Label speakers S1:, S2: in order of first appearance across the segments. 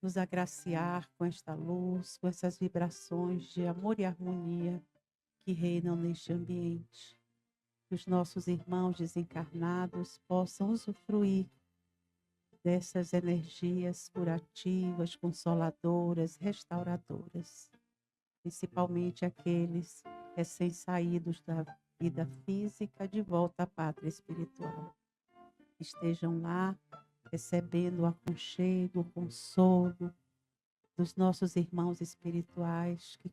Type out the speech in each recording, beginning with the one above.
S1: nos agraciar com esta luz, com essas vibrações de amor e harmonia que reinam neste ambiente. Que os nossos irmãos desencarnados possam usufruir dessas energias curativas, consoladoras, restauradoras, principalmente aqueles recém-saídos da vida física de volta à pátria espiritual. Estejam lá recebendo o aconchego, o consolo dos nossos irmãos espirituais que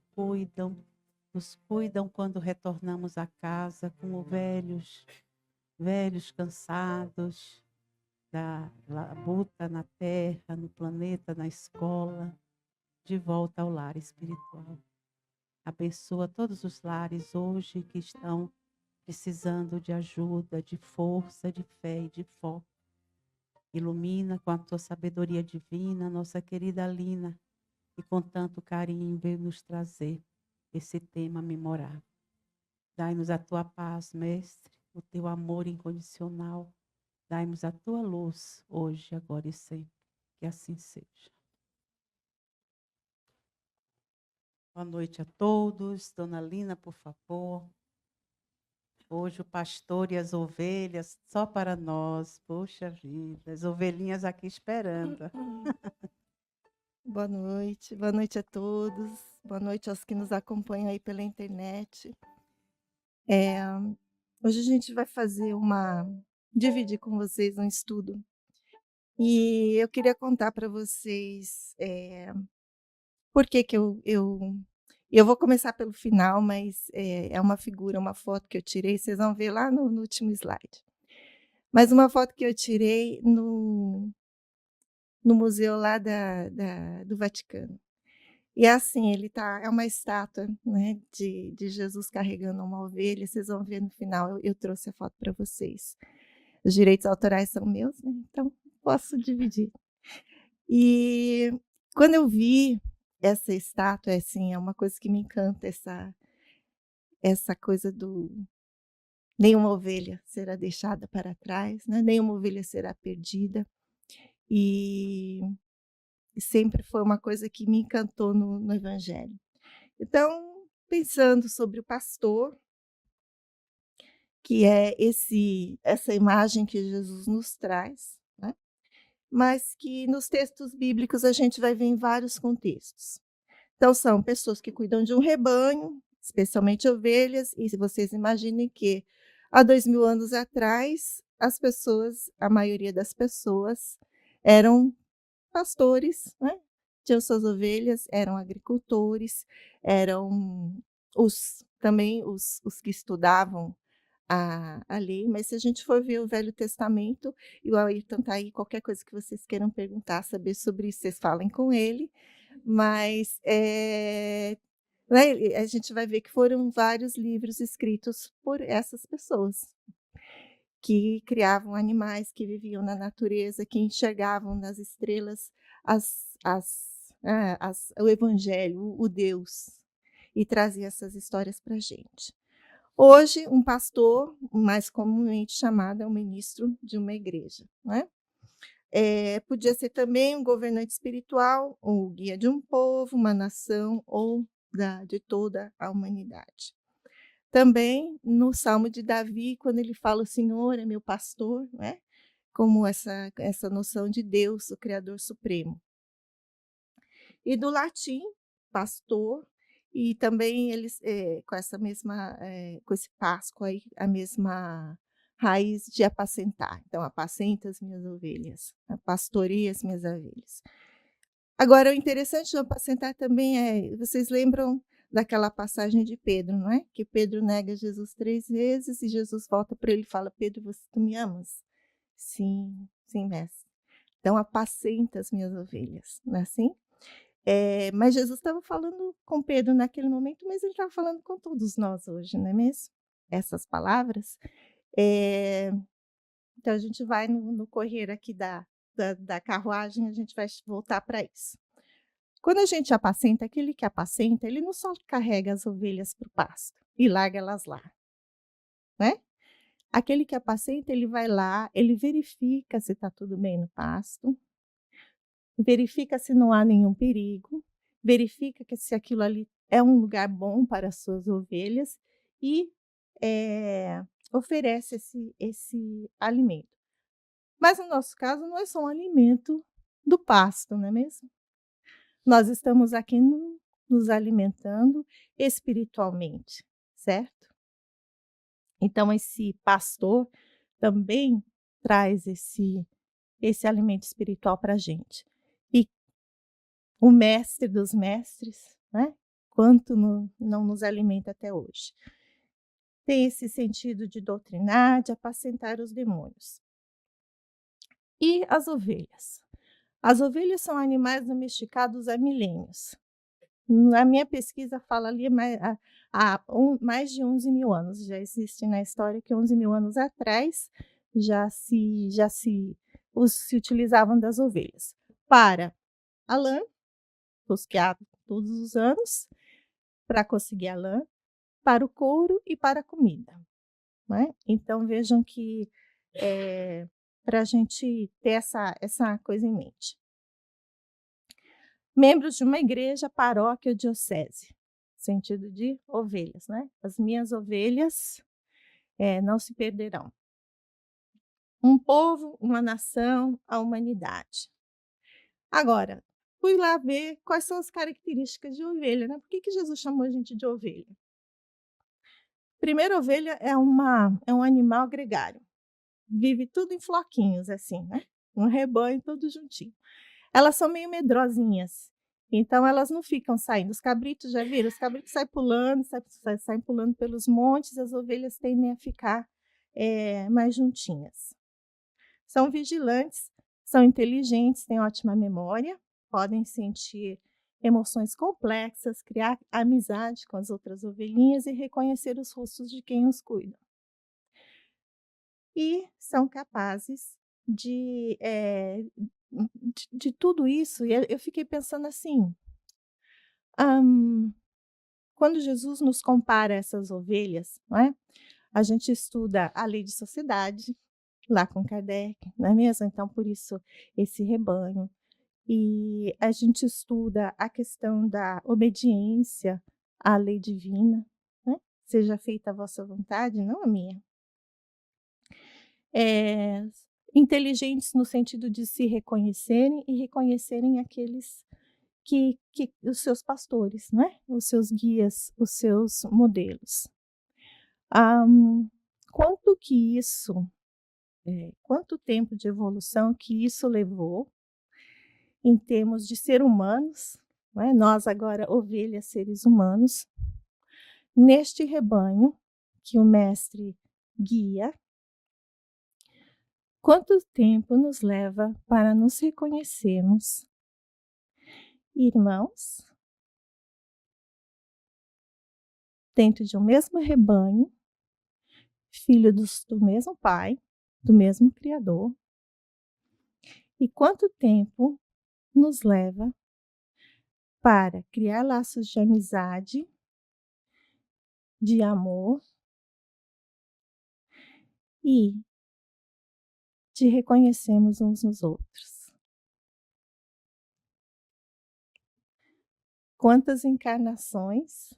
S1: nos cuidam quando retornamos a casa como velhos cansados da labuta na terra, no planeta, na escola, de volta ao lar espiritual. Abençoa todos os lares hoje que estão precisando de ajuda, de força, de fé e de foco. Ilumina com a tua sabedoria divina, nossa querida Lina, que com tanto carinho veio nos trazer esse tema memorável. Dai-nos a tua paz, Mestre, o teu amor incondicional. Dai-nos a tua luz, hoje, agora e sempre. Que assim seja. Boa noite a todos. Dona Lina, por favor. Hoje o pastor e as ovelhas, só para nós. Poxa vida, as ovelhinhas aqui esperando.
S2: Boa noite a todos, boa noite aos que nos acompanham aí pela internet. Eh, Hoje a gente vai dividir com vocês um estudo, e eu queria contar para vocês, por que que eu vou começar pelo final, mas, é uma figura, uma foto que eu tirei, vocês vão ver lá no último slide. Mas uma foto que eu tirei no museu lá do Vaticano. E é assim, é uma estátua, né, de Jesus carregando uma ovelha, vocês vão ver no final, eu trouxe a foto para vocês. Os direitos autorais são meus, né, então posso dividir. E quando eu vi essa estátua, assim, é uma coisa que me encanta, essa coisa do nenhuma ovelha será deixada para trás, né, nenhuma ovelha será perdida, e sempre foi uma coisa que me encantou no evangelho. Então, pensando sobre o pastor, que é essa imagem que Jesus nos traz, né, mas que nos textos bíblicos a gente vai ver em vários contextos. Então são pessoas que cuidam de um rebanho, especialmente ovelhas, e se vocês imaginem que há 2000 anos atrás, a maioria das pessoas eram pastores, né, tinham suas ovelhas, eram agricultores, eram os que estudavam a lei, mas se a gente for ver o Velho Testamento, e o Ayrton está aí, qualquer coisa que vocês queiram perguntar, saber sobre isso, vocês falem com ele, mas, né, a gente vai ver que foram vários livros escritos por essas pessoas, que criavam animais, que viviam na natureza, que enxergavam nas estrelas o evangelho, o Deus, e trazia essas histórias para a gente. Hoje, um pastor, mais comumente chamado, é um ministro de uma igreja, né. Podia ser também um governante espiritual, ou o guia de um povo, uma nação ou de toda a humanidade. Também no Salmo de Davi, quando ele fala: "O Senhor é meu pastor", né, como essa noção de Deus, o criador supremo. E do latim, pastor, e também eles, com esse Páscoa aí, a mesma raiz de apacentar. Então, apacenta as minhas ovelhas, pastoreia as minhas ovelhas. Agora, o interessante do apacentar também vocês lembram daquela passagem de Pedro, não é? Que Pedro nega Jesus 3 vezes e Jesus volta para ele e fala: "Pedro, tu me amas?" "Sim, sim, mestre." "Então apacenta as minhas ovelhas." Não é assim? Mas Jesus estava falando com Pedro naquele momento, mas ele estava falando com todos nós hoje, não é mesmo? Essas palavras. Eh, então a gente vai no correr aqui da carruagem, a gente vai voltar para isso. Quando a gente apacenta, aquele que apacenta, ele não só carrega as ovelhas para o pasto e larga elas lá, né? Aquele que apacenta, ele vai lá, ele verifica se está tudo bem no pasto, verifica se não há nenhum perigo, verifica que se aquilo ali é um lugar bom para as suas ovelhas e, oferece esse alimento. Mas no nosso caso não é só um alimento do pasto, não é mesmo? Nós estamos aqui nos alimentando espiritualmente, certo? Então esse pastor também traz esse alimento espiritual para a gente. E o mestre dos mestres, né? Quanto não nos alimenta até hoje. Tem esse sentido de doutrinar, de apacentar os demônios. E as ovelhas? As ovelhas são animais domesticados há milênios. Na minha pesquisa fala ali mais de 11 mil anos. Já existe na história que 11 mil anos atrás se utilizavam das ovelhas para a lã, tosqueado todos os anos, para conseguir a lã, para o couro e para a comida. Né? Então vejam que para a gente ter essa coisa em mente. Membros de uma igreja, paróquia ou diocese, sentido de ovelhas, né? As minhas ovelhas não se perderão. Um povo, uma nação, a humanidade. Agora, fui lá ver quais são as características de ovelha, né? Por que Jesus chamou a gente de ovelha? Primeiro, ovelha é um animal gregário. Vive tudo em floquinhos, assim, né? Um rebanho todo juntinho. Elas são meio medrosinhas, então elas não ficam saindo. Os cabritos, já viram? Os cabritos saem pulando, saem pulando pelos montes, as ovelhas tendem a ficar mais juntinhas. São vigilantes, são inteligentes, têm ótima memória, podem sentir emoções complexas, criar amizade com as outras ovelhinhas e reconhecer os rostos de quem os cuida. E são capazes de tudo isso. E eu fiquei pensando assim, quando Jesus nos compara a essas ovelhas, não é? A gente estuda a lei de sociedade, lá com Kardec, não é mesmo? Então, por isso, esse rebanho. E a gente estuda a questão da obediência à lei divina, né? Seja feita a vossa vontade, não a minha. Inteligentes no sentido de se reconhecerem e reconhecerem aqueles que os seus pastores, né? Os seus guias, os seus modelos. Quanto tempo de evolução que isso levou em termos de ser humanos, né? Nós agora ovelhas, seres humanos, neste rebanho que o mestre guia. Quanto tempo nos leva para nos reconhecermos irmãos dentro de um mesmo rebanho, filhos do mesmo pai, do mesmo Criador? E quanto tempo nos leva para criar laços de amizade, de amor e de reconhecermos uns nos outros? Quantas encarnações,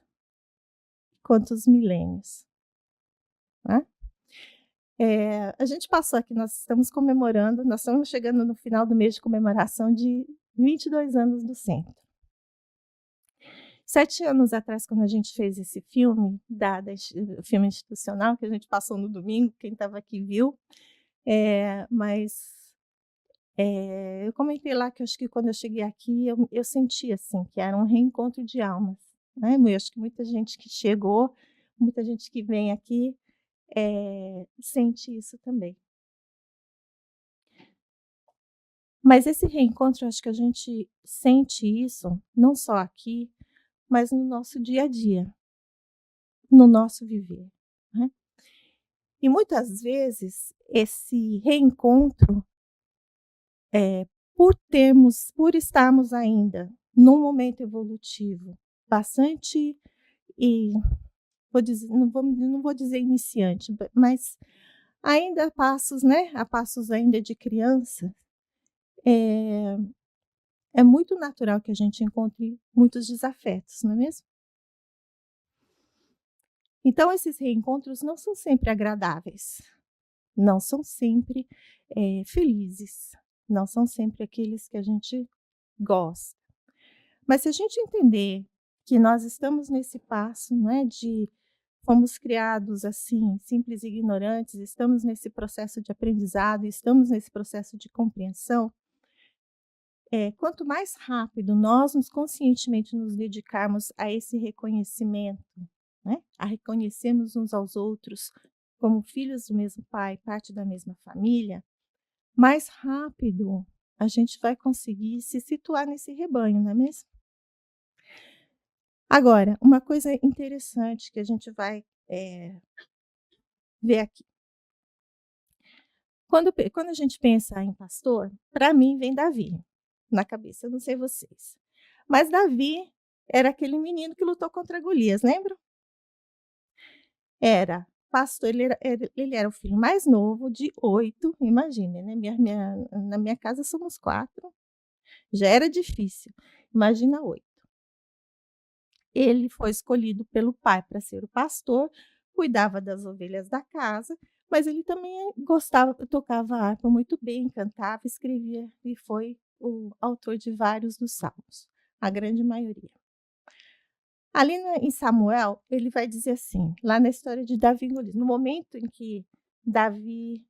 S2: quantos milênios? Né? A gente passou aqui, nós estamos chegando no final do mês de comemoração de 22 anos do centro. 7 anos atrás, quando a gente fez esse filme, filme institucional, que a gente passou no domingo, quem estava aqui viu, eu comentei lá que eu acho que quando eu cheguei aqui, eu senti assim, que era um reencontro de almas. Né? Eu acho que muita gente que chegou, muita gente que vem aqui, sente isso também. Mas esse reencontro, eu acho que a gente sente isso, não só aqui, mas no nosso dia a dia, no nosso viver. Né? E muitas vezes, esse reencontro, por estarmos ainda num momento evolutivo bastante, não vou dizer iniciante, mas ainda a passos, né? A passos ainda de criança, é muito natural que a gente encontre muitos desafetos, não é mesmo? Então, esses reencontros não são sempre agradáveis, não são sempre felizes, não são sempre aqueles que a gente gosta. Mas se a gente entender que nós estamos nesse passo, não é, de fomos criados assim, simples e ignorantes, estamos nesse processo de aprendizado, estamos nesse processo de compreensão, quanto mais rápido nós conscientemente nos dedicarmos a esse reconhecimento, né, a reconhecermos uns aos outros como filhos do mesmo pai, parte da mesma família, mais rápido a gente vai conseguir se situar nesse rebanho, não é mesmo? Agora, uma coisa interessante que a gente vai ver aqui. Quando a gente pensa em pastor, para mim vem Davi na cabeça, eu não sei vocês. Mas Davi era aquele menino que lutou contra Golias, lembram? Era pastor, ele era o filho mais novo de 8, imagine, né, na minha casa somos 4, já era difícil, imagina 8. Ele foi escolhido pelo pai para ser o pastor, cuidava das ovelhas da casa, mas ele também gostava, tocava harpa muito bem, cantava, escrevia e foi o autor de vários dos salmos, a grande maioria. Ali em Samuel, ele vai dizer assim, lá na história de Davi e Golias, no momento em que Davi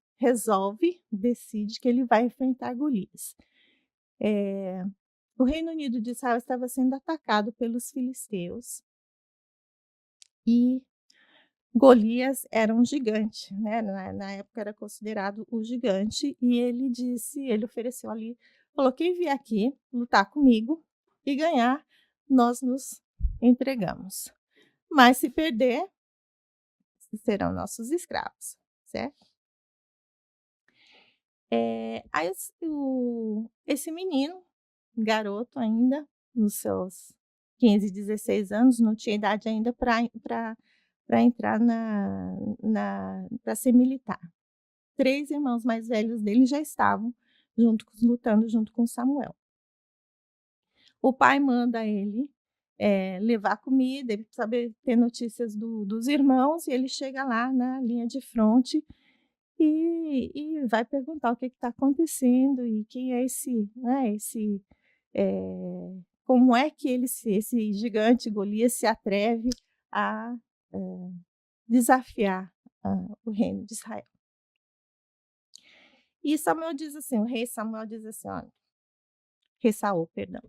S2: decide que ele vai enfrentar Golias. O Reino Unido de Israel estava sendo atacado pelos filisteus e Golias era um gigante, né? Na época era considerado o gigante, e ele ofereceu ali, falou: quem vier aqui lutar comigo e ganhar, nós nos entregamos. Mas se perder, serão nossos escravos, certo? Aí esse menino, garoto ainda, nos seus 15, 16 anos, não tinha idade ainda para entrar para ser militar. 3 irmãos mais velhos dele já estavam lutando junto com Samuel. O pai manda ele levar comida, ele saber ter notícias dos irmãos, e ele chega lá na linha de fronte e vai perguntar o que está acontecendo e quem é esse, né, como é que esse gigante Golias se atreve a desafiar o reino de Israel. E Samuel diz assim, o rei Samuel diz assim, olha, rei Saul, perdão,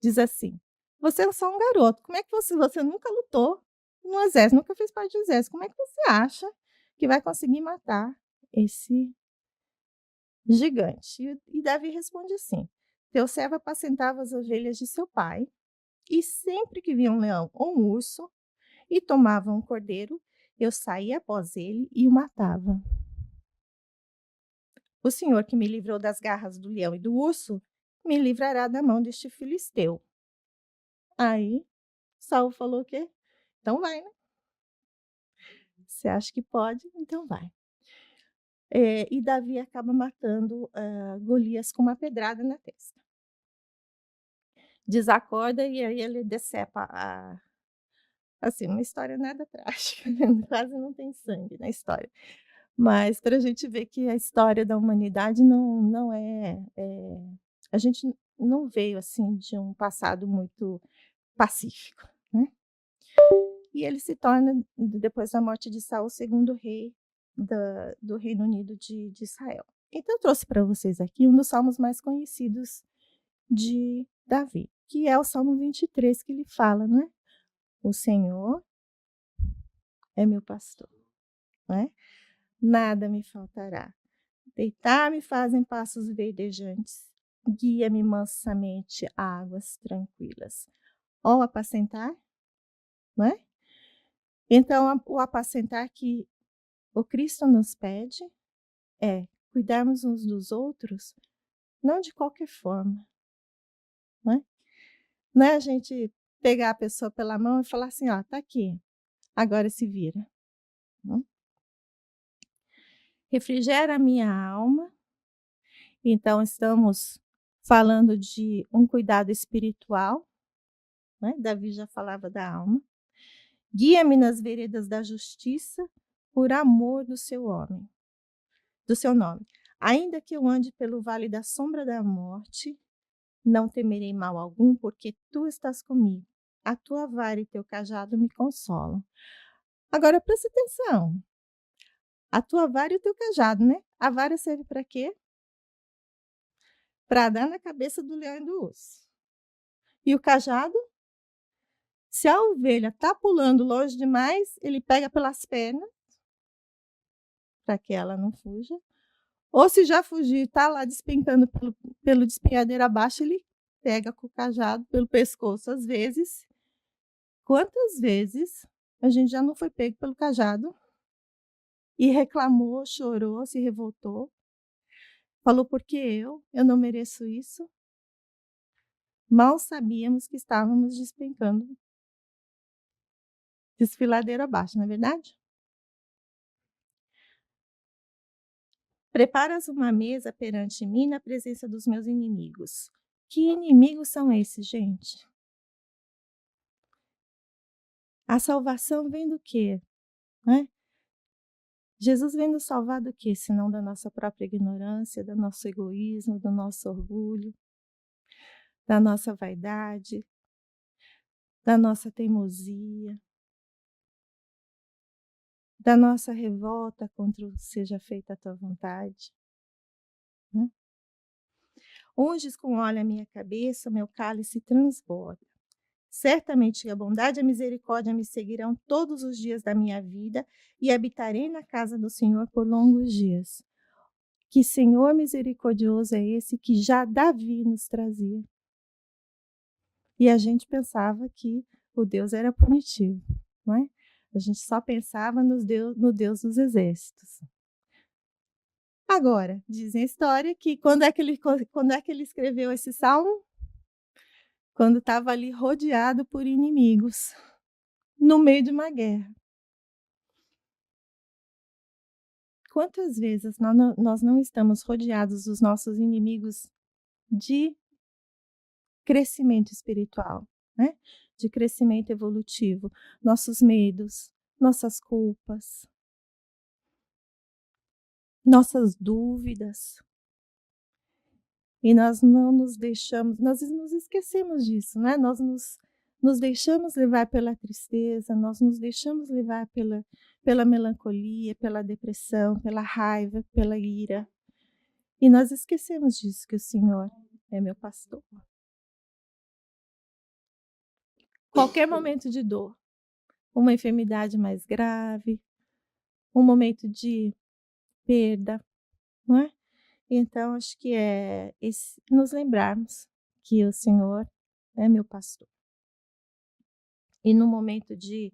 S2: diz assim: você é só um garoto, como é que você nunca lutou no exército, nunca fez parte do exército, como é que você acha que vai conseguir matar esse gigante? E Davi responde assim: teu servo apacentava as ovelhas de seu pai, e sempre que via um leão ou um urso e tomava um cordeiro, eu saía após ele e o matava. O Senhor que me livrou das garras do leão e do urso, me livrará da mão deste filisteu. Aí Saul falou o quê? Então vai, né? Você acha que pode? Então vai. E Davi acaba matando Golias com uma pedrada na testa. Desacorda e aí ele decepa assim, uma história nada trágica, né? Quase não tem sangue na história. Mas para a gente ver que a história da humanidade não a gente não veio assim de um passado muito pacífico, né? E ele se torna, depois da morte de Saul, o segundo rei do Reino Unido de Israel. Então, eu trouxe para vocês aqui um dos salmos mais conhecidos de Davi, que é o Salmo 23, que ele fala, né? O Senhor é meu pastor, né? Nada me faltará. Deitar-me fazem passos verdejantes, guia-me mansamente a águas tranquilas. Ó, apacentar, não é? Então, o apacentar que o Cristo nos pede é cuidarmos uns dos outros, não de qualquer forma, não é? Não é a gente pegar a pessoa pela mão e falar assim, ó, tá aqui, agora se vira. Não? Refrigera a minha alma, então estamos falando de um cuidado espiritual, né? Davi já falava da alma. Guia-me nas veredas da justiça, por amor do seu homem, do seu nome. Ainda que eu ande pelo vale da sombra da morte, não temerei mal algum, porque tu estás comigo. A tua vara e teu cajado me consolam. Agora presta atenção. A tua vara e o teu cajado, né? A vara serve para quê? Para dar na cabeça do leão e do urso. E o cajado? Se a ovelha está pulando longe demais, ele pega pelas pernas para que ela não fuja. Ou se já fugir, está lá despencando pelo despenhadeiro abaixo, ele pega com o cajado pelo pescoço. Às vezes, quantas vezes a gente já não foi pego pelo cajado e reclamou, chorou, se revoltou, falou porque eu não mereço isso. Mal sabíamos que estávamos despencando desfiladeiro abaixo, não é verdade? Preparas uma mesa perante mim na presença dos meus inimigos. Que inimigos são esses, gente? A salvação vem do quê? Né? Jesus vem nos salvar do quê? Senão da nossa própria ignorância, do nosso egoísmo, do nosso orgulho, da nossa vaidade, da nossa teimosia, da nossa revolta contra o seja feita a tua vontade. Né? Unges com óleo a minha cabeça, meu cálice transborda. Certamente a bondade e a misericórdia me seguirão todos os dias da minha vida e habitarei na casa do Senhor por longos dias. Que Senhor misericordioso é esse que já Davi nos trazia. E a gente pensava que o Deus era punitivo, não é? A gente só pensava no Deus dos exércitos. Agora, dizem a história que quando é que ele escreveu esse salmo? Quando estava ali rodeado por inimigos, no meio de uma guerra. Quantas vezes nós não estamos rodeados dos nossos inimigos de crescimento espiritual, né? De crescimento evolutivo, nossos medos, nossas culpas, nossas dúvidas. E nós não nos deixamos, nós nos esquecemos disso, né? Nós nos deixamos levar pela tristeza, nós nos deixamos levar pela melancolia, pela depressão, pela raiva, pela ira. E nós esquecemos disso, que o Senhor é meu pastor. Qualquer momento de dor, uma enfermidade mais grave, um momento de perda, não é? Então, acho que é nos lembrarmos que o Senhor é meu pastor. E no momento de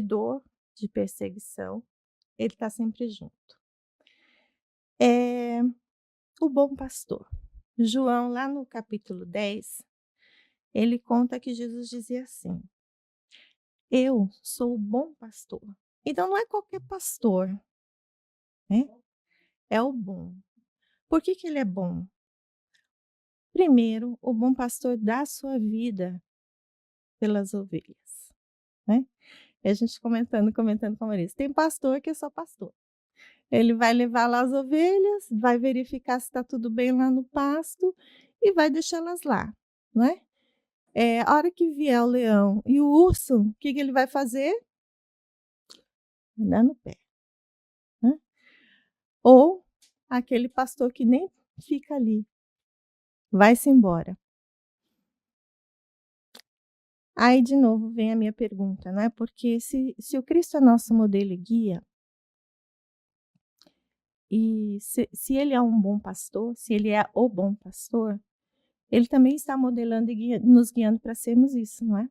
S2: dor, de perseguição, Ele está sempre junto. É o bom pastor. João, lá no capítulo 10, ele conta que Jesus dizia assim: eu sou o bom pastor. Então, não é qualquer pastor, né? É o bom. Por que ele é bom? Primeiro, o bom pastor dá a sua vida pelas ovelhas, né? E a gente comentando com a Marisa. Tem pastor que é só pastor. Ele vai levar lá as ovelhas, vai verificar se está tudo bem lá no pasto e vai deixá-las lá, né? A hora que vier o leão e o urso, o que ele vai fazer? Vai dar no pé, né? Ou aquele pastor que nem fica ali, vai-se embora. Aí, de novo, vem a minha pergunta, né? Porque se o Cristo é nosso modelo e guia, e se ele é um bom pastor, se ele é o bom pastor, ele também está modelando e nos guiando para sermos isso, não é?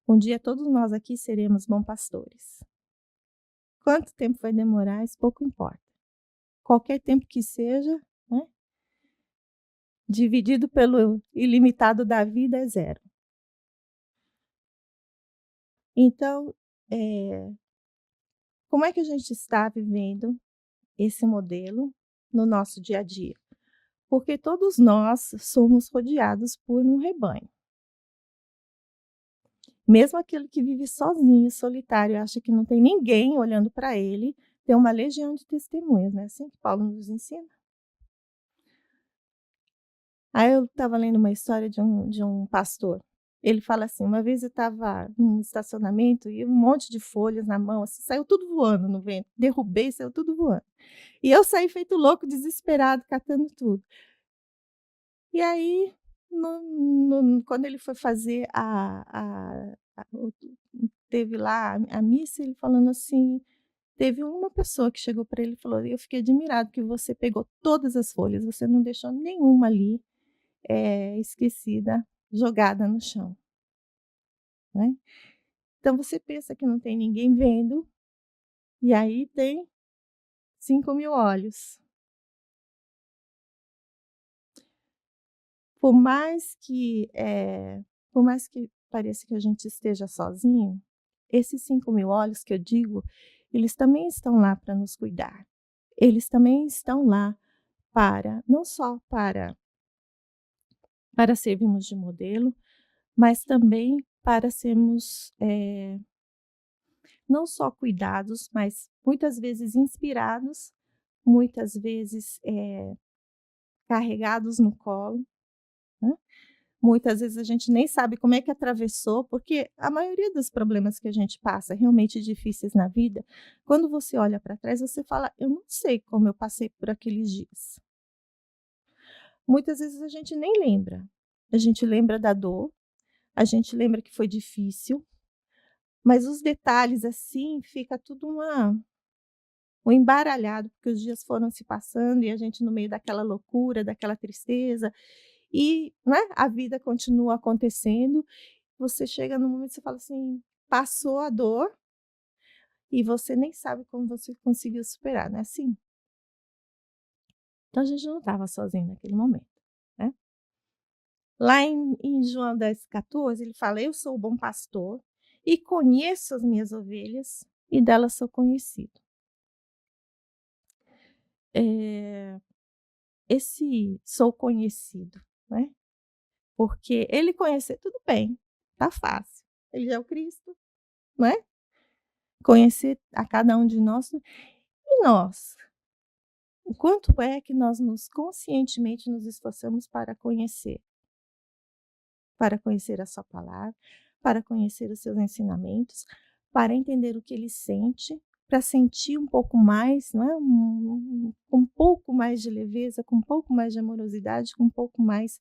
S2: Um dia todos nós aqui seremos bons pastores. Quanto tempo vai demorar, isso pouco importa. Qualquer tempo que seja, né? Dividido pelo ilimitado da vida é zero. Então, como é que a gente está vivendo esse modelo no nosso dia a dia? Porque todos nós somos rodeados por um rebanho. Mesmo aquele que vive sozinho, solitário, acha que não tem ninguém olhando para ele, tem uma legião de testemunhas, não é assim que Paulo nos ensina? Aí eu estava lendo uma história de um pastor. Ele fala assim: uma vez eu estava num estacionamento e um monte de folhas na mão, assim, saiu tudo voando no vento. Derrubei, saiu tudo voando. E eu saí feito louco, desesperado, catando tudo. E aí, quando ele foi fazer teve lá a missa, ele falando assim, teve uma pessoa que chegou para ele e falou: eu fiquei admirado que você pegou todas as folhas, você não deixou nenhuma ali esquecida, jogada no chão, né. Então você pensa que não tem ninguém vendo, e aí tem 5.000 olhos. Por mais que, por mais que pareça que a gente esteja sozinho, esses 5.000 olhos que eu digo, eles também estão lá para nos cuidar. Eles também estão lá para não só para servirmos de modelo, mas também para sermos, não só cuidados, mas muitas vezes inspirados, muitas vezes, carregados no colo, né. Muitas vezes a gente nem sabe como é que atravessou, porque a maioria dos problemas que a gente passa, realmente difíceis na vida, quando você olha para trás, você fala: "Eu não sei como eu passei por aqueles dias". Muitas vezes a gente nem lembra. A gente lembra da dor, a gente lembra que foi difícil, mas os detalhes, assim, fica tudo um embaralhado, porque os dias foram se passando e a gente no meio daquela loucura, daquela tristeza, e, né, a vida continua acontecendo. Você chega num momento que você fala assim: passou a dor e você nem sabe como você conseguiu superar, não é assim? Então a gente não estava sozinho naquele momento, né. Lá em João 10,14 ele fala: "Eu sou o bom pastor e conheço as minhas ovelhas e delas sou conhecido". Eh, esse "sou conhecido", né, porque ele conhecer, tudo bem, tá fácil, ele é o Cristo, né, conhecer a cada um de nós. E nós? O quanto é que nós conscientemente nos esforçamos para conhecer a sua palavra, para conhecer os seus ensinamentos, para entender o que ele sente, para sentir um pouco mais, não é, com um pouco mais de leveza, com um pouco mais de amorosidade, com um pouco mais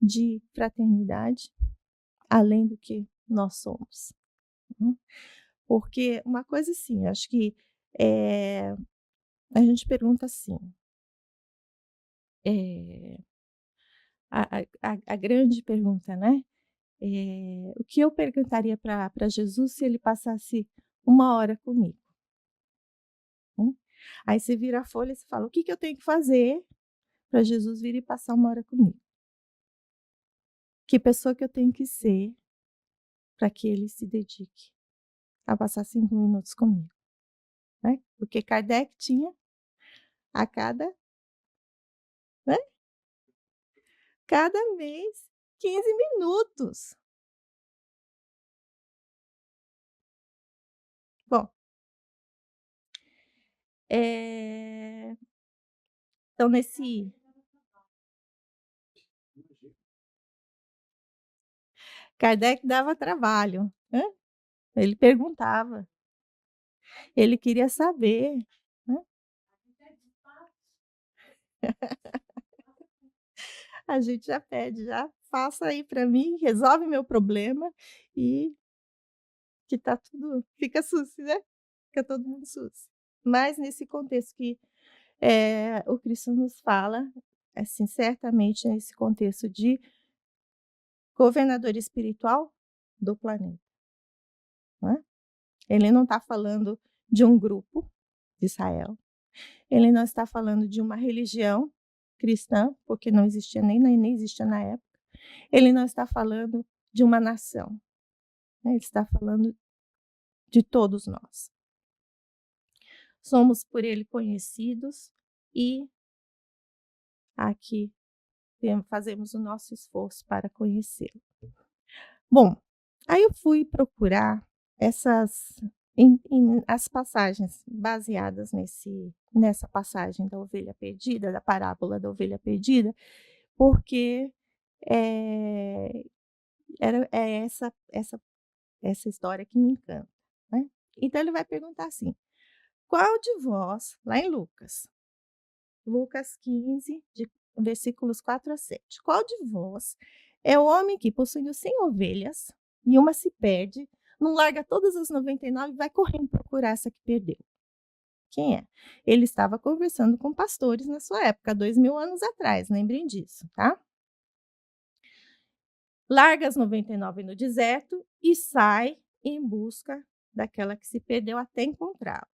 S2: de fraternidade, além do que nós somos, né. Porque uma coisa assim, eu acho que, eh, a gente pergunta assim, eh a grande pergunta, né, o que eu perguntaria para Jesus se ele passasse 1 hora comigo? Hum. Aí você vira a folha e você fala: "O que que eu tenho que fazer para Jesus vir e passar 1 hora comigo? Que pessoa que eu tenho que ser para que ele se dedique a passar 5 minutos comigo?", né. Porque Kardec tinha a cada, né, cada mês 15 minutos. Bom, eh, então nesse Kardec dava trabalho, hã, ele perguntava, ele queria saber, né. A gente já pede, já: "Faça aí para mim, resolve meu problema e que tá tudo fica susse, né, fica todo mundo susse". Mas nesse contexto que, o Cristo nos fala, assim, certamente nesse contexto de governador espiritual do planeta, né. Ele não está falando de um grupo de Israel, ele não está falando de uma religião cristã, porque não existia nem existia na época, ele não está falando de uma nação, né, ele está falando de todos nós. Somos por ele conhecidos e aqui fazemos o nosso esforço para conhecê-lo. Bom, aí eu fui procurar as passagens baseadas nessa passagem da ovelha perdida, da parábola da ovelha perdida, porque é, é essa história que me encanta, né? Então ele vai perguntar assim: qual de vós, lá em Lucas 15, versículos 4 a 7. Qual de vós é o homem que, possuindo 100 ovelhas, e uma se perde, não larga todas as 99 e vai correndo procurar essa que perdeu? Quem é? Ele estava conversando com pastores na sua época, 2000 anos atrás, lembrem disso, tá? Larga as 99 no deserto e sai em busca daquela que se perdeu até encontrá-la.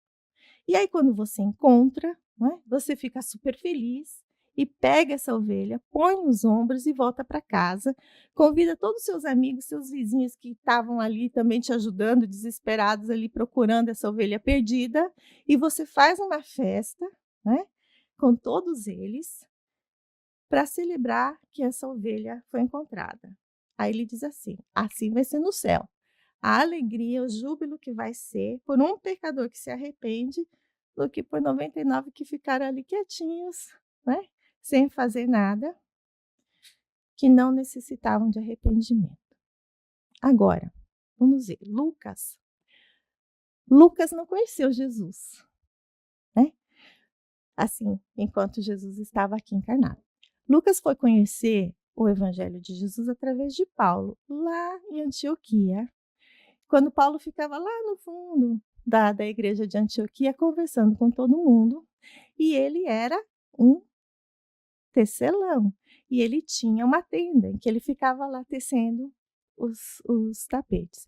S2: E aí, quando você encontra, né, você fica super feliz e pega essa ovelha, põe nos ombros e volta para casa. Convida todos os seus amigos, seus vizinhos que estavam ali também te ajudando, desesperados ali procurando essa ovelha perdida. E você faz uma festa, né, com todos eles para celebrar que essa ovelha foi encontrada. Aí ele diz assim: assim vai ser no céu. A alegria, o júbilo que vai ser por um pecador que se arrepende, do que por 99 que ficaram ali quietinhos, né? Sem fazer nada, que não necessitavam de arrependimento. Agora, vamos ver, Lucas não conheceu Jesus, né? Assim, enquanto Jesus estava aqui encarnado. Lucas foi conhecer o evangelho de Jesus através de Paulo, lá em Antioquia, quando Paulo ficava lá no fundo da igreja de Antioquia, conversando com todo mundo, e ele era um tecelão, e ele tinha uma tenda em que ele ficava lá tecendo os tapetes.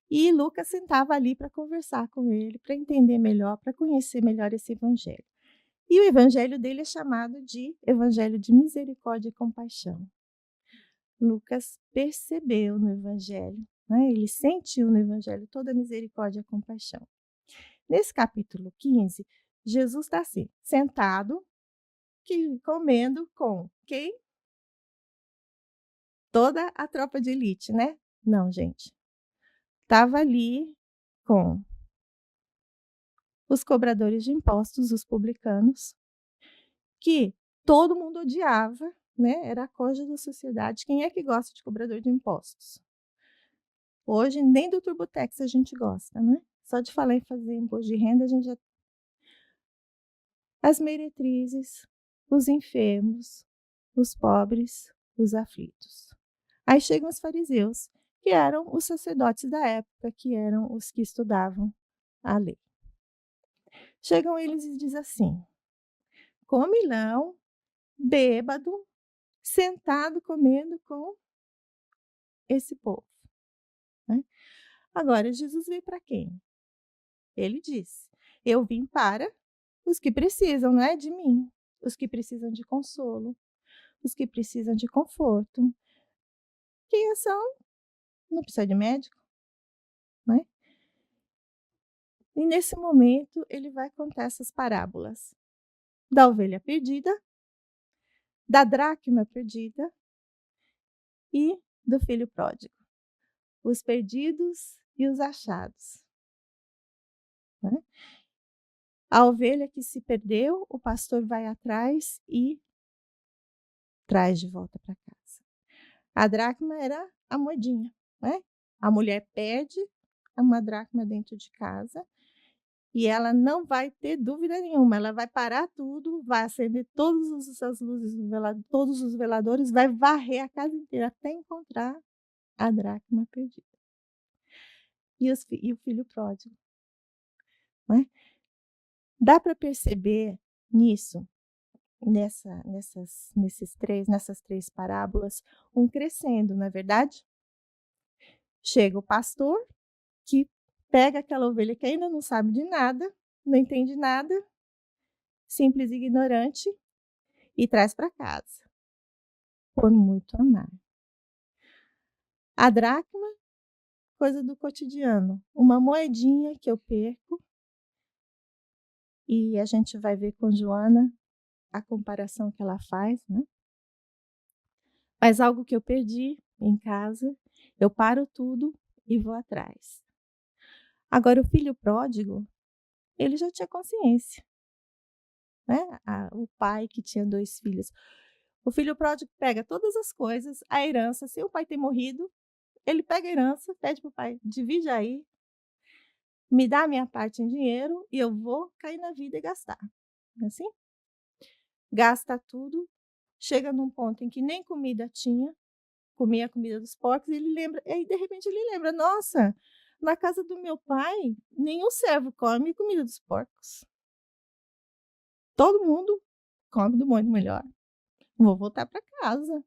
S2: E Lucas sentava ali para conversar com ele, para entender melhor, para conhecer melhor esse evangelho. E o evangelho dele é chamado de evangelho de misericórdia e compaixão. Lucas percebeu no evangelho, né? Ele sentiu no evangelho toda a misericórdia e a compaixão. Nesse capítulo 15, Jesus está assim, sentado, comendo com quem? Toda a tropa de elite, né? Não, gente. Estava ali com os cobradores de impostos, os publicanos, que todo mundo odiava, né? Era a coisa da sociedade. Quem é que gosta de cobrador de impostos? Hoje, nem do TurboTax a gente gosta, né? Só de falar em fazer imposto de renda, a gente já... As meretrizes, os enfermos, os pobres, os aflitos. Aí chegam os fariseus, que eram os sacerdotes da época, que eram os que estudavam a lei. Chegam eles e dizem assim: comilão, bêbado, sentado comendo com esse povo. Né? Agora, Jesus veio para quem? Ele disse: eu vim para os que precisam, não é de mim. Os que precisam de consolo, os que precisam de conforto. Quem são? Não precisa de médico, né? E nesse momento ele vai contar essas parábolas da ovelha perdida, da dracma perdida e do filho pródigo. Os perdidos e os achados. Né? A ovelha que se perdeu, o pastor vai atrás e traz de volta para casa. A dracma era a moedinha, né? A mulher perde uma dracma dentro de casa e ela não vai ter dúvida nenhuma. Ela vai parar tudo, vai acender todas as luzes do velador, todos os veladores, vai varrer a casa inteira até encontrar a dracma perdida. E o filho pródigo. Né? Dá para perceber nisso, nessas três parábolas, um crescendo, não é verdade? Chega o pastor, que pega aquela ovelha que ainda não sabe de nada, não entende nada, simples e ignorante, e traz para casa, por muito amar. A dracma, coisa do cotidiano, uma moedinha que eu perco, e a gente vai ver com Joana a comparação que ela faz, né? Mas algo que eu perdi em casa, eu paro tudo e vou atrás. Agora o filho pródigo, ele já tinha consciência, né, o pai que tinha 2 filhos. O filho pródigo pega todas as coisas, a herança, se o pai ter morrido, ele pega a herança, pede para o pai: "Divide aí, me dá a minha parte em dinheiro e eu vou cair na vida e gastar". Não é assim? Gasta tudo, chega num ponto em que nem comida tinha, comia a comida dos porcos e ele lembra, e aí de repente ele lembra: "Nossa, na casa do meu pai, nenhum servo come comida dos porcos. Todo mundo come do bom e do melhor. Vou voltar para casa.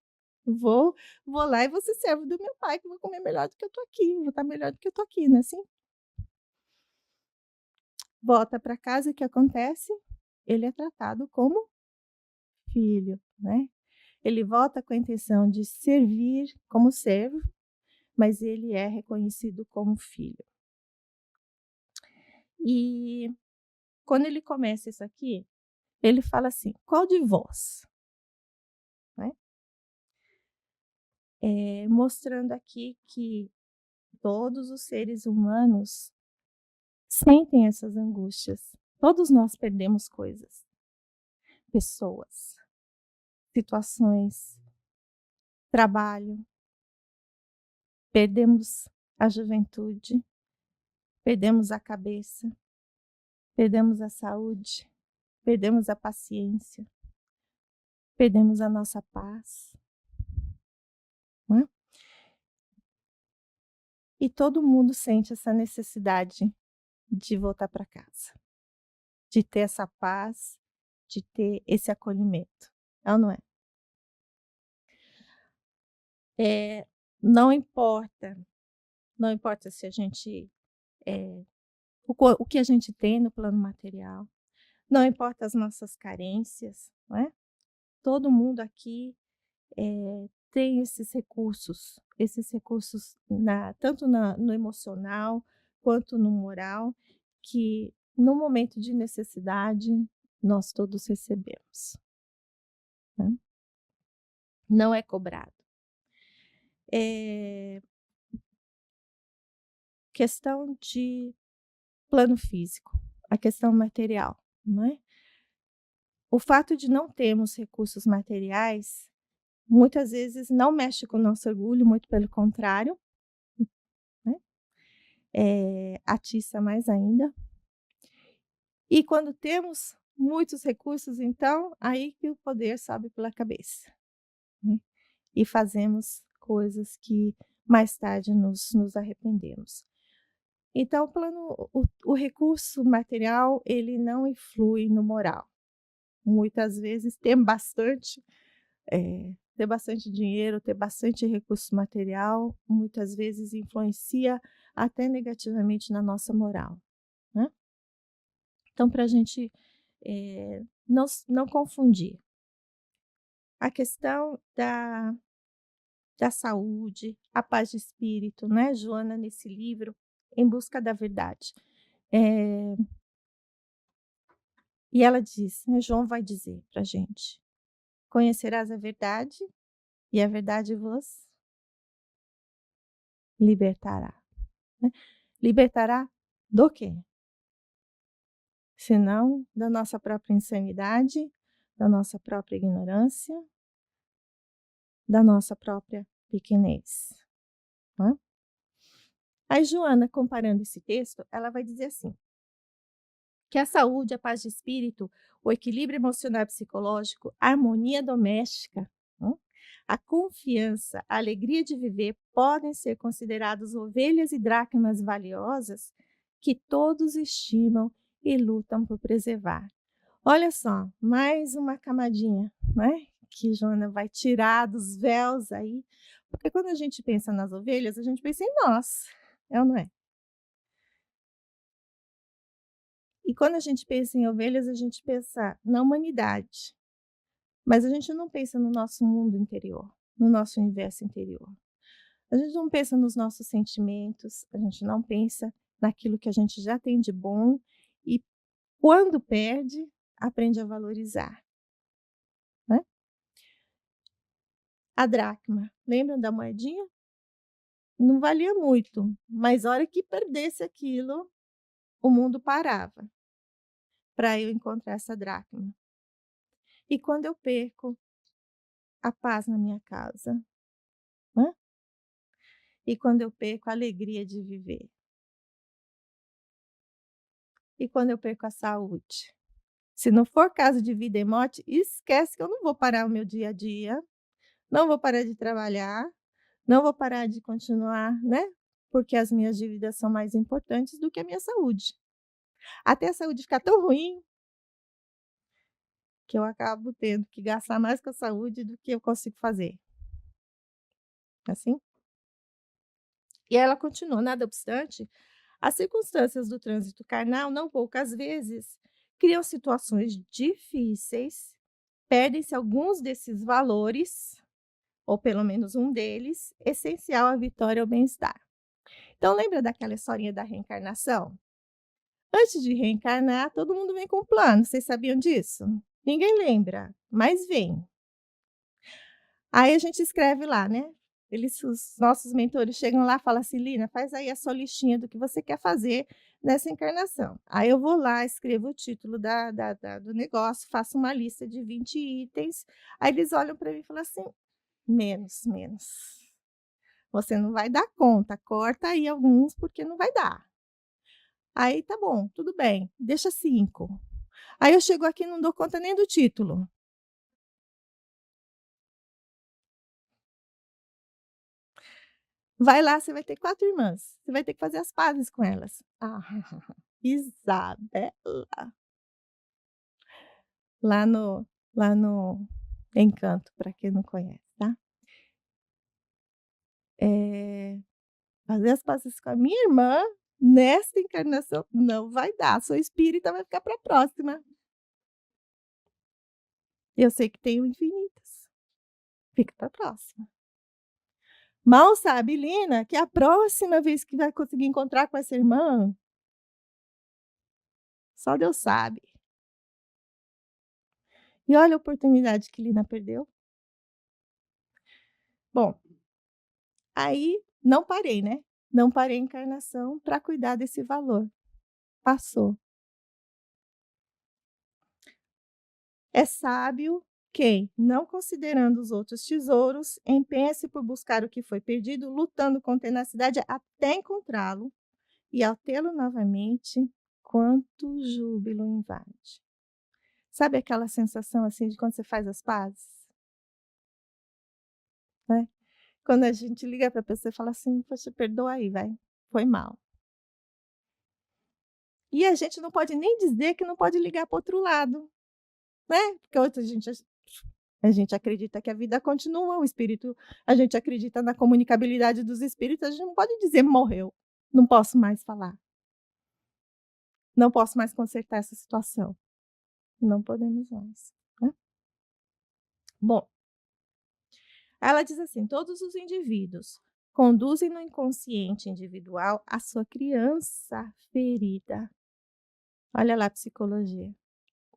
S2: Vou vou lá e vou ser servo do meu pai, que eu vou comer melhor do que eu tô aqui, vou estar melhor do que eu tô aqui", não é assim? Volta para casa e o que acontece? Ele é tratado como filho, né. Ele volta com a intenção de servir como servo, mas ele é reconhecido como filho. E quando ele começa isso aqui, ele fala assim: "Qual de vós?", né, mostrando aqui que todos os seres humanos sentem essas angústias. Todos nós perdemos coisas, pessoas, situações, trabalho, perdemos a juventude, perdemos a cabeça, perdemos a saúde, perdemos a paciência, perdemos a nossa paz, não é? E todo mundo sente essa necessidade de voltar para casa, de ter essa paz, de ter esse acolhimento, é ou não é? Eh, não importa, não importa se a gente, eh, o que a gente tem no plano material, não importa as nossas carências, não é? Todo mundo aqui, tem esses recursos na tanto no emocional, quanto no moral, que no momento de necessidade nós todos recebemos, né, não é cobrado. Eh, questão de plano físico, a questão material, não é? O fato de não termos recursos materiais, muitas vezes não mexe com o nosso orgulho, muito pelo contrário, né, atiça mais ainda. E quando temos muitos recursos, então, aí que o poder sobe pela cabeça, né, e fazemos coisas que mais tarde nos arrependemos. Então o recurso material, ele não influi no moral. Muitas vezes ter bastante dinheiro, ter bastante recurso material, muitas vezes influencia até negativamente na nossa moral, né. Então para a gente, não confundir. A questão da saúde, a paz de espírito, né, Joana nesse livro, Em Busca da Verdade. Eh, e ela diz, né, João vai dizer pra gente: "Conhecerás a verdade, e a verdade vos libertará", né. Libertará do quê? Senão da nossa própria insanidade, da nossa própria ignorância, da nossa própria pequenez, né. Aí Joana, comparando esse texto, ela vai dizer assim: que a saúde, a paz de espírito, o equilíbrio emocional e psicológico, a harmonia doméstica, hã, a confiança, a alegria de viver podem ser considerados ovelhas e dracmas valiosas que todos estimam e lutam por preservar. Olha só, mais uma camadinha, né, que Joana vai tirar dos véus aí, porque quando a gente pensa nas ovelhas, a gente pensa em nós, é ou não é? E quando a gente pensa em ovelhas, a gente pensa na humanidade, mas a gente não pensa no nosso mundo interior, no nosso universo interior. A gente não pensa nos nossos sentimentos, a gente não pensa naquilo que a gente já tem de bom e quando perde, aprende a valorizar, né. A dracma, lembram da moedinha? Não valia muito, mas a hora que perdesse aquilo, o mundo parava para eu encontrar essa dracma. E quando eu perco a paz na minha casa, né? E quando eu perco a alegria de viver, e quando eu perco a saúde. Se não for caso de vida e morte, esquece que eu não vou parar o meu dia a dia, não vou parar de trabalhar, não vou parar de continuar, né? Porque as minhas dívidas são mais importantes do que a minha saúde. Até a saúde ficar tão ruim que eu acabo tendo que gastar mais com a saúde do que eu consigo fazer. Assim? E ela continua, nada obstante, as circunstâncias do trânsito carnal, não poucas vezes, criam situações difíceis, perdem-se alguns desses valores, ou pelo menos um deles, essencial à vitória ou bem-estar. Então, lembra daquela historinha da reencarnação? Antes de reencarnar, todo mundo vem com um plano. Vocês sabiam disso? Ninguém lembra, mas vem. Aí a gente escreve lá, né? Os nossos mentores chegam lá e falam assim: Lina, faz aí a sua listinha do que você quer fazer nessa encarnação. Aí eu vou lá, escrevo o título do negócio, faço uma lista de 20 itens. Aí eles olham para mim e falam assim: menos, menos. Você não vai dar conta, corta aí alguns porque não vai dar. Aí tá bom, tudo bem, deixa 5. Aí eu chego aqui e não dou conta nem do título. Vai lá, você vai ter 4 irmãs, você vai ter que fazer as pazes com elas. Ah, Isabela. Lá no Encanto, para quem não conhece, tá. Fazer as pazes com a minha irmã, nesta encarnação, não vai dar, sua espírita vai ficar para a próxima. Eu sei que tenho infinitas, fica para a próxima. Mal sabe Lina que a próxima vez que vai conseguir encontrar com essa irmã, só Deus sabe. E olha a oportunidade que Lina perdeu. Bom, aí não parei, né, não parei a encarnação para cuidar desse valor. Passou. É sábio quem, não considerando os outros tesouros, empenha-se por buscar o que foi perdido, lutando com tenacidade até encontrá-lo, e ao tê-lo novamente, quanto júbilo invade. Sabe aquela sensação assim de quando você faz as pazes? Né? Quando a gente liga para a pessoa e fala assim: "Poxa, perdoa aí, vai, foi mal". E a gente não pode nem dizer que não pode ligar para outro lado, né? Porque a gente acredita que a vida continua, o espírito, a gente acredita na comunicabilidade dos espíritos, a gente não pode dizer: "Morreu, não posso mais falar, não posso mais consertar essa situação". Não podemos mais, né. Bom, ela diz assim: "Todos os indivíduos conduzem no inconsciente individual a sua criança ferida". Olha lá a psicologia,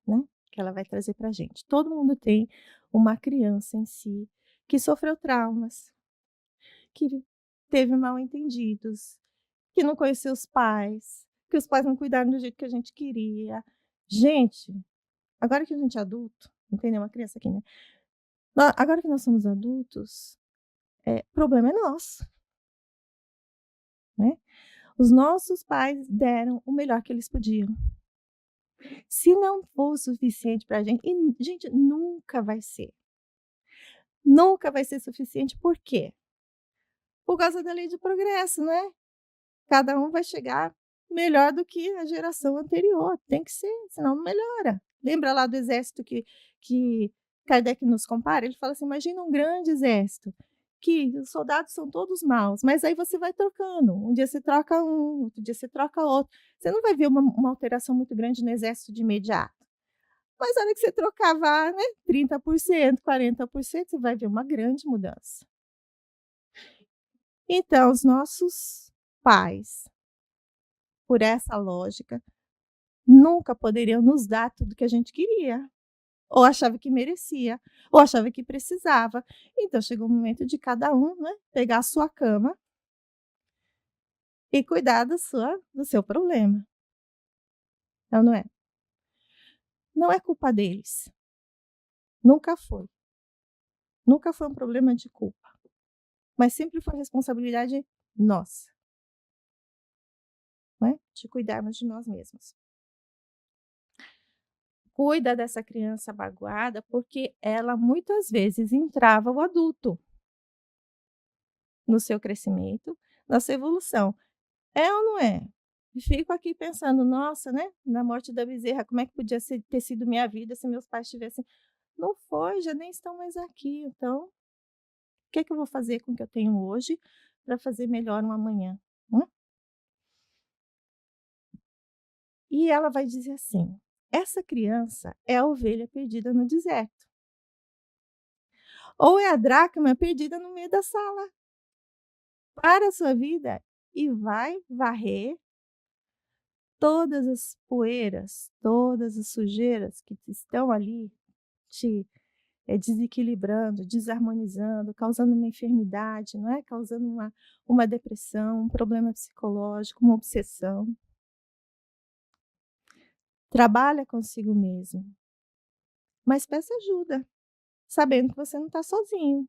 S2: né, que ela vai trazer pra gente. Todo mundo tem uma criança em si que sofreu traumas, que teve mal-entendidos, que não conheceu os pais, que os pais não cuidaram do jeito que a gente queria. Gente, agora que a gente é adulto, não tem nenhuma criança aqui, né. Agora que nós somos adultos, problema é nosso, né. Os nossos pais deram o melhor que eles podiam. Se não for o suficiente pra gente, e gente, nunca vai ser. Nunca vai ser suficiente, por quê? Por causa da lei de progresso, né. Cada um vai chegar melhor do que a geração anterior, tem que ser, senão não melhora. Lembra lá do exército que Kardec nos compara? Ele fala assim: "Imagina um grande exército, que os soldados são todos maus, mas aí você vai trocando, um dia você troca um, outro dia você troca outro, você não vai ver uma alteração muito grande no exército de imediato, mas na hora que você trocar, né, 30%, 40%, você vai ver uma grande mudança". Então os nossos pais, por essa lógica, nunca poderiam nos dar tudo que a gente queria. ou achava que merecia, ou achava que precisava. Então chegou o momento de cada um, né, pegar a sua cama e cuidar do seu problema. Então não é? Não é culpa deles, nunca foi. Nunca foi um problema de culpa, mas sempre foi responsabilidade nossa, né, de cuidarmos de nós mesmos. Cuida dessa criança magoada, porque ela muitas vezes entrava o adulto no seu crescimento, na sua evolução. É ou não é? E fico aqui pensando: "Nossa, né, na morte da bezerra, como é que podia ter sido minha vida se meus pais tivessem". Não foi, já nem estão mais aqui, então, o que é que eu vou fazer com o que eu tenho hoje para fazer melhor um amanhã, né? E ela vai dizer assim: "Essa criança é a ovelha perdida no deserto, ou é a dracma perdida no meio da sala. Para a sua vida e vai varrer todas as poeiras, todas as sujeiras que estão ali te desequilibrando, desarmonizando, causando uma enfermidade, não é? Causando uma depressão, um problema psicológico, uma obsessão. Trabalha consigo mesmo, mas peça ajuda, sabendo que você não está sozinho,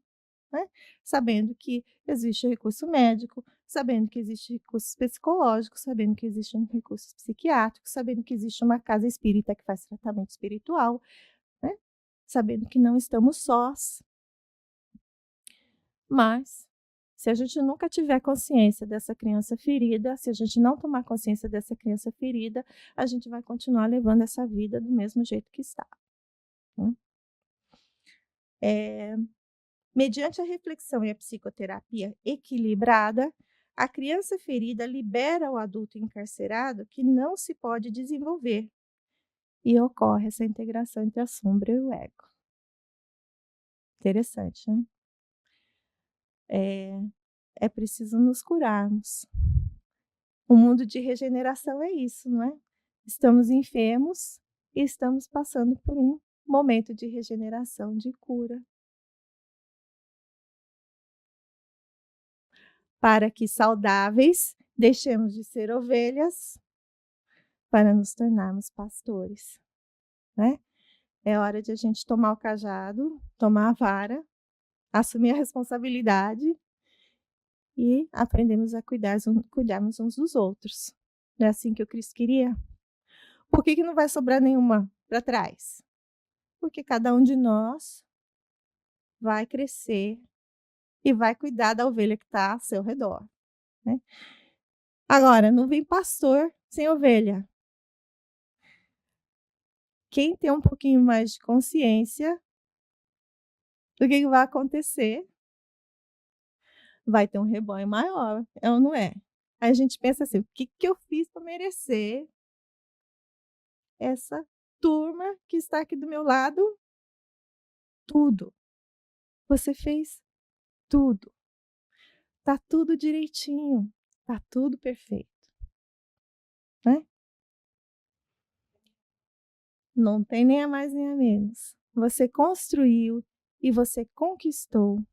S2: né? Sabendo que existe recurso médico, sabendo que existe recursos psicológicos, sabendo que existe um recurso psiquiátrico, sabendo que existe uma casa espírita que faz tratamento espiritual, né? Sabendo que não estamos sós. Mas, se a gente nunca tiver consciência dessa criança ferida, se a gente não tomar consciência dessa criança ferida, a gente vai continuar levando essa vida do mesmo jeito que está, né. Eh, Mediante a reflexão e a psicoterapia equilibrada, a criança ferida libera o adulto encarcerado que não se pode desenvolver, e ocorre essa integração entre a sombra e o ego. Interessante, né. É é preciso nos curarmos. O mundo de regeneração é isso, não é? Estamos enfermos e estamos passando por um momento de regeneração, de cura, para que saudáveis deixemos de ser ovelhas para nos tornarmos pastores, né? É hora de a gente tomar o cajado, tomar a vara, assumir a responsabilidade e aprendermos a cuidarmos uns dos outros. Não é assim que o Cristo queria? Por que não vai sobrar nenhuma para trás? Porque cada um de nós vai crescer e vai cuidar da ovelha que está ao seu redor, né. Agora, não vem pastor sem ovelha. Quem tem um pouquinho mais de consciência do que vai acontecer, vai ter um rebanho maior, é ou não é? Aí a gente pensa assim: "O que que eu fiz para merecer essa turma que está aqui do meu lado?" Tudo. Você fez tudo. Tá tudo direitinho, tá tudo perfeito, né. Não tem nem a mais nem a menos. Você construiu e você conquistou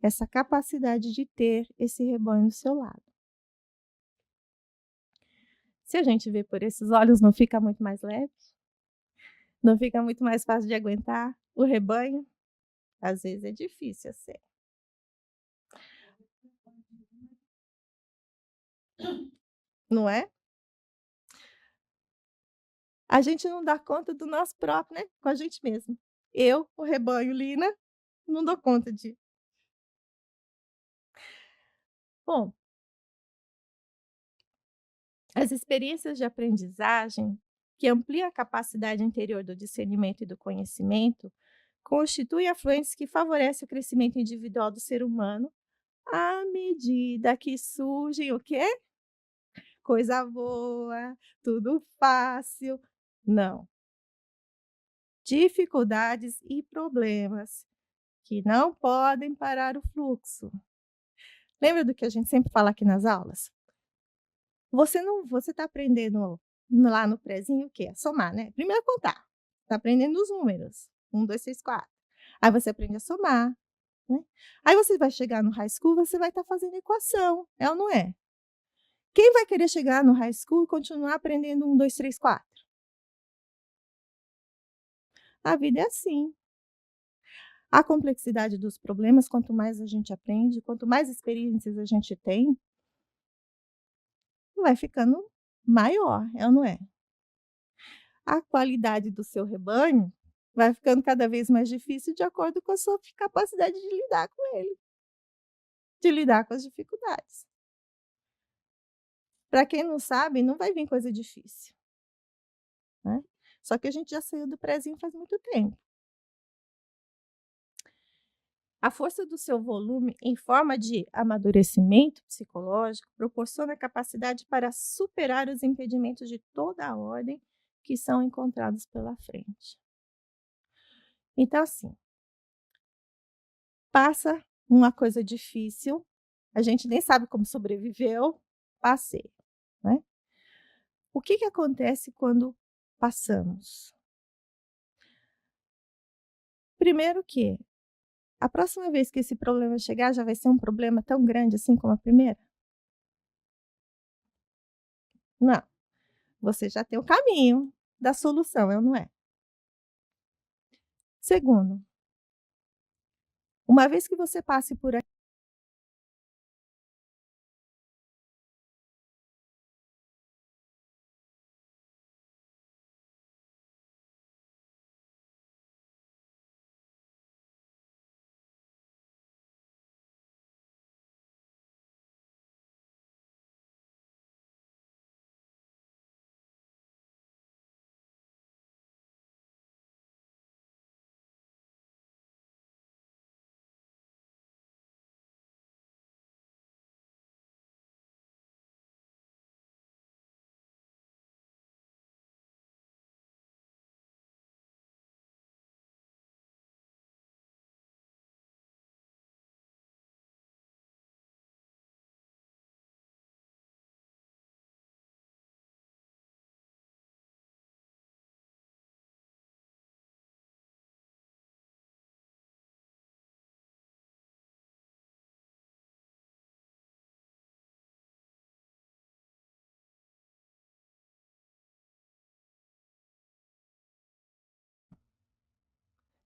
S2: essa capacidade de ter esse rebanho do seu lado. Se a gente vê por esses olhos, não fica muito mais leve? Não fica muito mais fácil de aguentar o rebanho? Às vezes é difícil assim, não é? A gente não dá conta do nosso próprio, né, com a gente mesmo. Eu, o rebanho Lina, não dou conta de. Bom, as experiências de aprendizagem, que ampliam a capacidade interior do discernimento e do conhecimento, constituem afluentes que favorecem o crescimento individual do ser humano à medida que surgem o quê? Coisa boa, tudo fácil. Não. Dificuldades e problemas que não podem parar o fluxo. Lembra do que a gente sempre fala aqui nas aulas? Você está aprendendo lá no prezinho o quê? A somar, né? Primeiro contar. Está aprendendo os números. 1, 2, 3, 4. Aí você aprende a somar, né. Aí você vai chegar no high school, você vai estar fazendo equação, é ou não é? Quem vai querer chegar no high school e continuar aprendendo 1, 2, 3, 4? A vida é assim. A complexidade dos problemas, quanto mais a gente aprende, quanto mais experiências a gente tem, vai ficando maior, é ou não é? A qualidade do seu rebanho vai ficando cada vez mais difícil de acordo com a sua capacidade de lidar com ele, de lidar com as dificuldades. Para quem não sabe, não vai vir coisa difícil, né. Só que a gente já saiu do prezinho faz muito tempo. A força do seu volume, em forma de amadurecimento psicológico, proporciona capacidade para superar os impedimentos de toda a ordem que são encontrados pela frente. Então, assim, passa uma coisa difícil, a gente nem sabe como sobreviveu, passei, né. O que que acontece quando passamos? Primeiro que a próxima vez que esse problema chegar já vai ser um problema tão grande assim como a primeira? Não, você já tem o caminho da solução, é ou não é? Segundo, uma vez que você passe por aqui,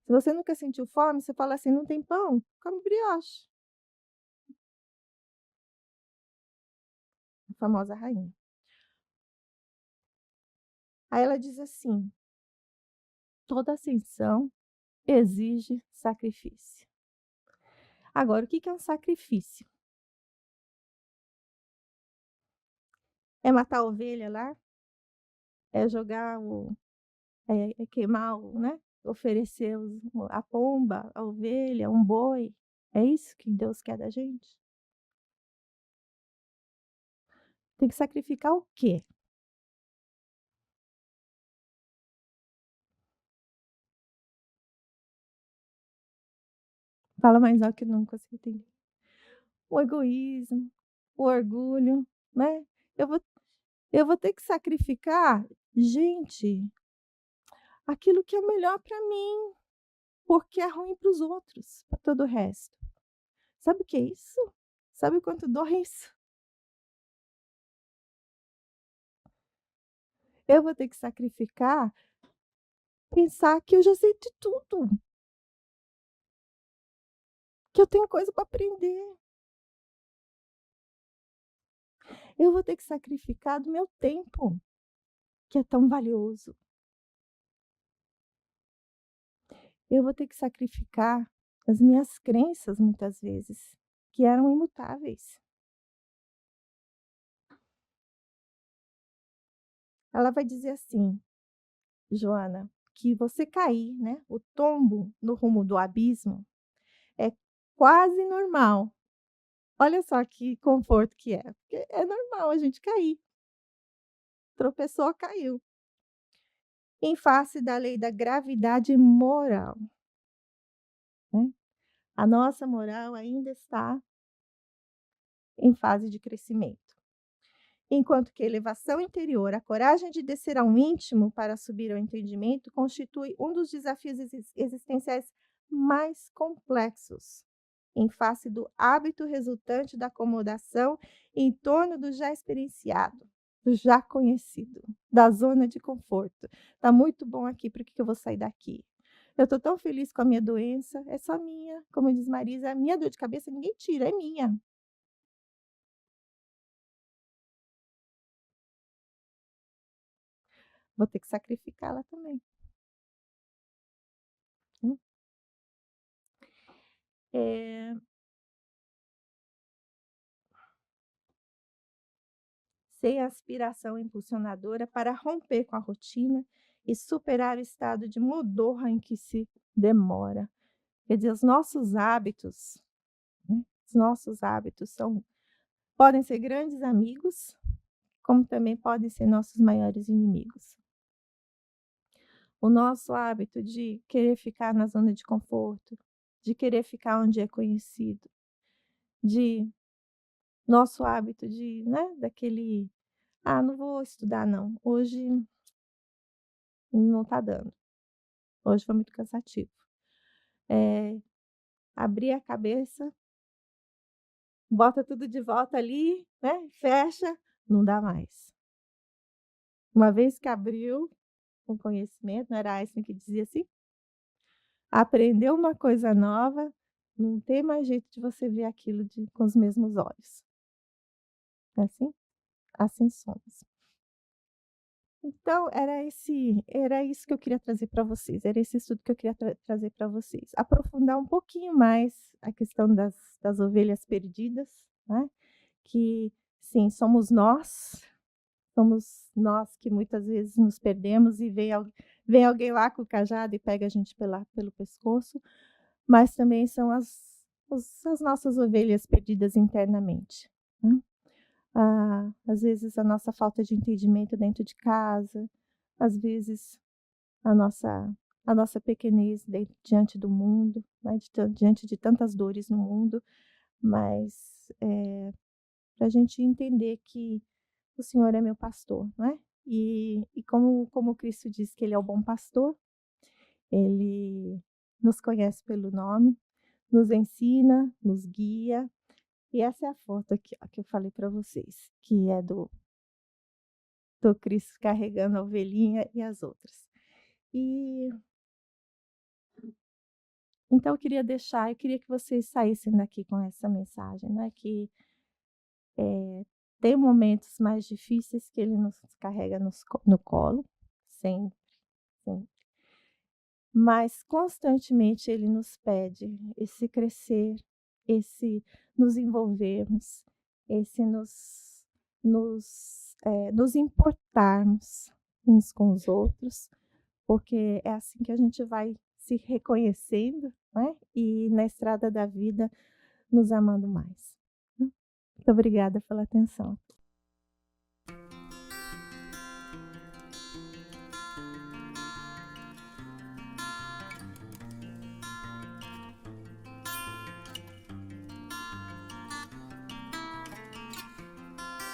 S2: se você nunca sentiu fome, você fala assim: "Não tem pão? Come brioche", a famosa rainha. Aí ela diz assim: "Toda ascensão exige sacrifício". Agora, o que que é um sacrifício? É matar a ovelha lá? É jogar o é queimar o, né, oferecer a pomba, a ovelha, um boi? É isso que Deus quer da gente? Tem que sacrificar o quê? Fala mais alto que eu não consigo entender. O egoísmo, o orgulho, né. Eu vou eu vou ter que sacrificar, gente, aquilo que é melhor para mim, porque é ruim para os outros, para todo o resto. Sabe o que é isso? Sabe o quanto dói isso? Eu vou ter que sacrificar, pensar que eu já sei de tudo, que eu tenho coisa para aprender. Eu vou ter que sacrificar do meu tempo, que é tão valioso. Eu vou ter que sacrificar as minhas crenças, muitas vezes, que eram imutáveis. Ela vai dizer assim: "Joana, que você cair, né, o tombo no rumo do abismo é quase normal". Olha só que conforto que é, porque é normal a gente cair, tropeçou, caiu. Em face da lei da gravidade moral, né, a nossa moral ainda está em fase de crescimento. enquanto que a elevação interior, a coragem de descer ao íntimo para subir ao entendimento, constitui um dos desafios existenciais mais complexos, em face do hábito resultante da acomodação em torno do já experienciado, do já conhecido, da zona de conforto. Tá muito bom aqui, por que que eu vou sair daqui? Eu tô tão feliz com a minha doença, é só minha, como diz Marisa, a minha dor de cabeça ninguém tira, é minha. Vou ter que sacrificá-la também, né. Eh, Sem aspiração impulsionadora para romper com a rotina e superar o estado de modorra em que se demora. Quer dizer, os nossos hábitos, né, os nossos hábitos podem ser grandes amigos, como também podem ser nossos maiores inimigos. O nosso hábito de querer ficar na zona de conforto, de querer ficar onde é conhecido, de nosso hábito de, né, daquele: "Ah, não vou estudar não, hoje não está dando, hoje foi muito cansativo". Eh, Abrir a cabeça, bota tudo de volta ali, né, fecha, não dá mais. Uma vez que abriu o conhecimento, não era Einstein que dizia assim? Aprendeu uma coisa nova, não tem mais jeito de você ver aquilo com os mesmos olhos. Não é assim? Assim somos. Então, era isso que eu queria trazer para vocês, era esse estudo que eu queria trazer para vocês. Aprofundar um pouquinho mais a questão das ovelhas perdidas, né, que sim, somos nós que muitas vezes nos perdemos e vem alguém lá com o cajado e pega a gente pelo pescoço, mas também são as nossas ovelhas perdidas internamente, né. Às vezes a nossa falta de entendimento dentro de casa, às vezes a nossa a nossa pequenez diante do mundo, né, diante de tantas dores no mundo, mas, pra gente entender que o Senhor é meu pastor, não é? E como Cristo diz que ele é o bom pastor, ele nos conhece pelo nome, nos ensina, nos guia, e essa é a foto aqui, ó, que eu falei para vocês, que é do Cristo carregando a ovelhinha e as outras. E então eu queria que vocês saíssem daqui com essa mensagem, né, que, tem momentos mais difíceis que ele nos carrega no colo, sempre, sempre, mas constantemente ele nos pede esse crescer, esse nos envolvermos, esse nos importarmos uns com os outros, porque é assim que a gente vai se reconhecendo, né, e na estrada da vida nos amando mais. Muito obrigada pela atenção.